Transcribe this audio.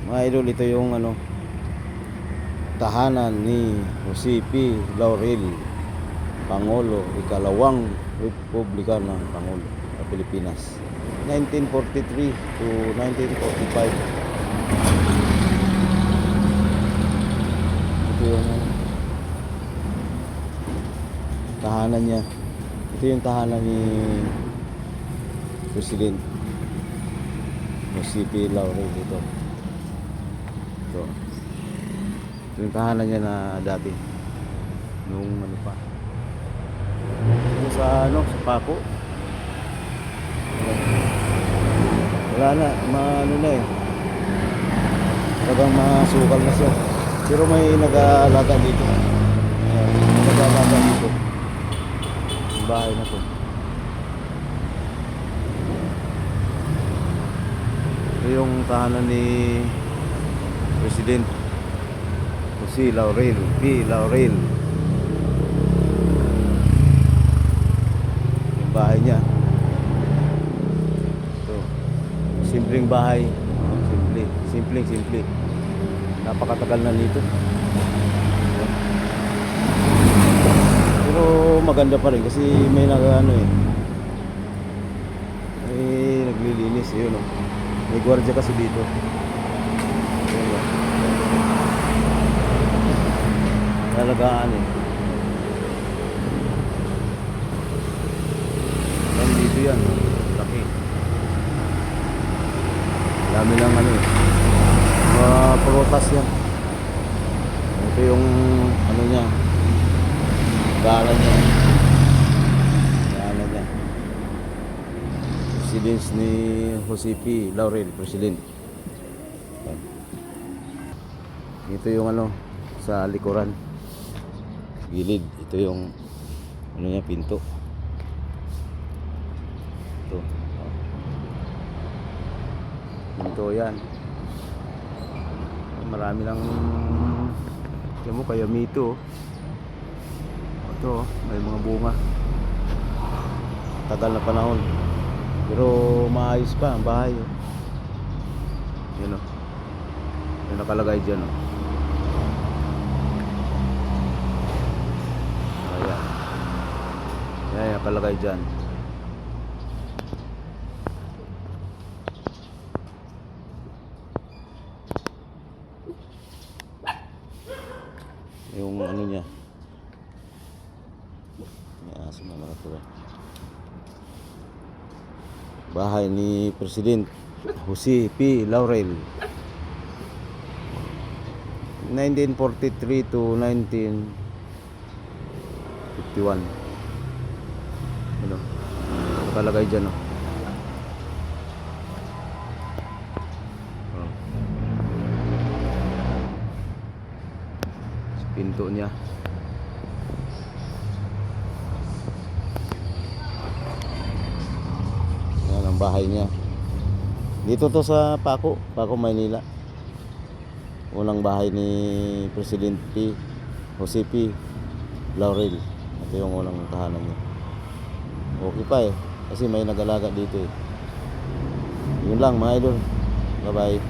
Mga idol, ito yung tahanan ni Jose P. Laurel, Pangulo, ikalawang Republika ng Pangulo sa Pilipinas, 1943 to 1945. Ito yung tahanan niya. Ito yung tahanan ni President Jose P. Laurel dito. Ito yung tahanan niya na dati nung pa sa sa Paco. Wala na, na talagang masukal na siya, pero may nag-aalaga dito. Nag-aalaga dito yung bahay na to. Ito yung tahanan ni President Jose Laurel P. Laurel. Yung bahay niya. Ito. Simpleng bahay. Simple. Napakatagal na nito. Pero maganda pa rin kasi may may naglilinis. Yun, may gwardiya kasi dito. Talagaan dito yan, laki. Dami lang mga prutas yan. Ito yung niya, gala niya. Residence ni Jose P. Laurel, President. Ito yung sa likuran, gilid. Ito yung niya, pinto. Ito pinto yan. Marami lang kaya mito. Ito may mga bunga. Tagal na panahon, pero maayos pa ang bahay. Yun yung nakalagay dyan. Ayan, nakalagay dyan. Yung niya, may aso na nakatuwa. Bahay ni President Jose P. Laurel, 1943 to 1951. Nakalagay dyan. Pinto niya. Yan ang bahay niya. Dito to sa Paco, Maynila. Unang bahay ni President Jose P. Laurel. Ito yung unang tahanan niya. Okay pa kasi may nag-alaga dito. Yun lang mga idol. Bye bye.